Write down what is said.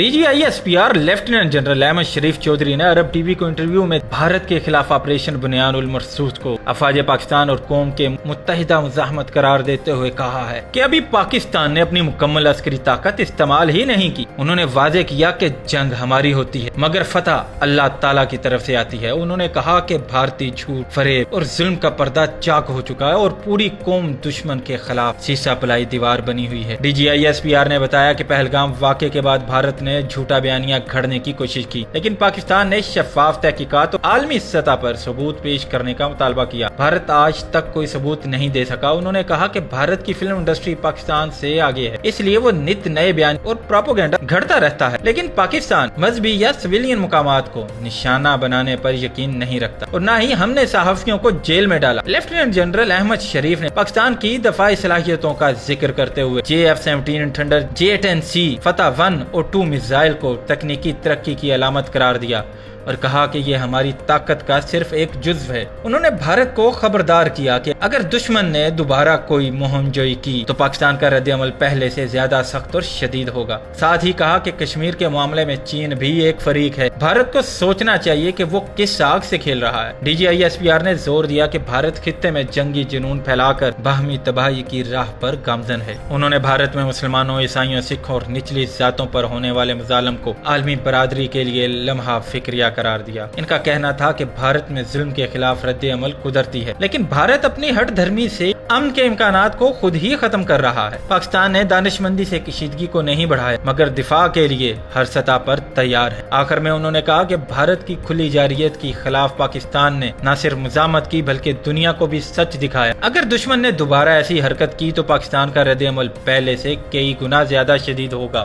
DGISPR lieutenant general Ahmad شریف چودھری نے عرب T V کو interview میں بھارت کے خلاف آپریشن بنیان المرصود کو افواج پاکستان اور قوم کے متحدہ مزاحمت قرار دیتے ہوئے کہا ہے کہ ابھی پاکستان نے اپنی مکمل عسکری طاقت استعمال ہی نہیں کی۔ انہوں نے واضح کیا کہ جنگ ہماری ہوتی ہے مگر فتح اللہ تعالیٰ کی طرف سے آتی ہے۔ انہوں نے کہا کہ بھارتی جھوٹ، فریب اور ظلم کا پردہ چاک ہو چکا ہے اور پوری قوم دشمن کے خلاف سیسا پلائی دیوار بنی ہوئی ہے۔ DGISPR نے بتایا کہ پہلگام واقعے کے بعد بھارت نے جھوٹا بیانیہ گھڑنے کی کوشش کی، لیکن پاکستان نے شفاف تحقیقات اور عالمی سطح پر ثبوت پیش کرنے کا مطالبہ کیا۔ بھارت آج تک کوئی ثبوت نہیں دے سکا۔ انہوں نے کہا کہ بھارت کی فلم انڈسٹری پاکستان سے آگے ہے، اس لیے وہ نت نئے بیان اور پروپیگنڈا گھڑتا رہتا ہے، لیکن پاکستان مذہبی یا سویلین مقامات کو نشانہ بنانے پر یقین نہیں رکھتا اور نہ ہی ہم نے صحافیوں کو جیل میں ڈالا۔ لیفٹیننٹ جنرل احمد شریف نے پاکستان کی دفاعی صلاحیتوں کا ذکر کرتے ہوئے JF-17 تھنڈر J-10C فتح 1 اور 2 میزائل کو تکنیکی ترقی کی علامت قرار دیا اور کہا کہ یہ ہماری طاقت کا صرف ایک جزو ہے۔ انہوں نے بھارت کو خبردار کیا کہ اگر دشمن نے دوبارہ کوئی مہم جوئی کی تو پاکستان کا رد عمل پہلے سے زیادہ سخت اور شدید ہوگا۔ ساتھ ہی کہا کہ کشمیر کے معاملے میں چین بھی ایک فریق ہے، بھارت کو سوچنا چاہیے کہ وہ کس آگ سے کھیل رہا ہے۔ DGISPR نے زور دیا کہ بھارت خطے میں جنگی جنون پھیلا کر باہمی تباہی کی راہ پر گامزن ہے۔ انہوں نے بھارت میں مسلمانوں، عیسائیوں، سکھوں اور نچلی ذاتوں پر ہونے والے مظالم کو عالمی برادری کے لیے لمحہ فکریہ قرار دیا۔ ان کا کہنا تھا کہ بھارت میں ظلم کے خلاف رد عمل قدرتی ہے، لیکن بھارت اپنی ہٹ دھرمی سے امن کے امکانات کو خود ہی ختم کر رہا ہے۔ پاکستان نے دانش مندی سے کشیدگی کو نہیں بڑھایا مگر دفاع کے لیے ہر سطح پر تیار ہے۔ آخر میں انہوں نے کہا کہ بھارت کی کھلی جارحیت کے خلاف پاکستان نے نہ صرف مزاحمت کی بلکہ دنیا کو بھی سچ دکھایا۔ اگر دشمن نے دوبارہ ایسی حرکت کی تو پاکستان کا رد عمل پہلے سے کئی گنا زیادہ شدید ہوگا۔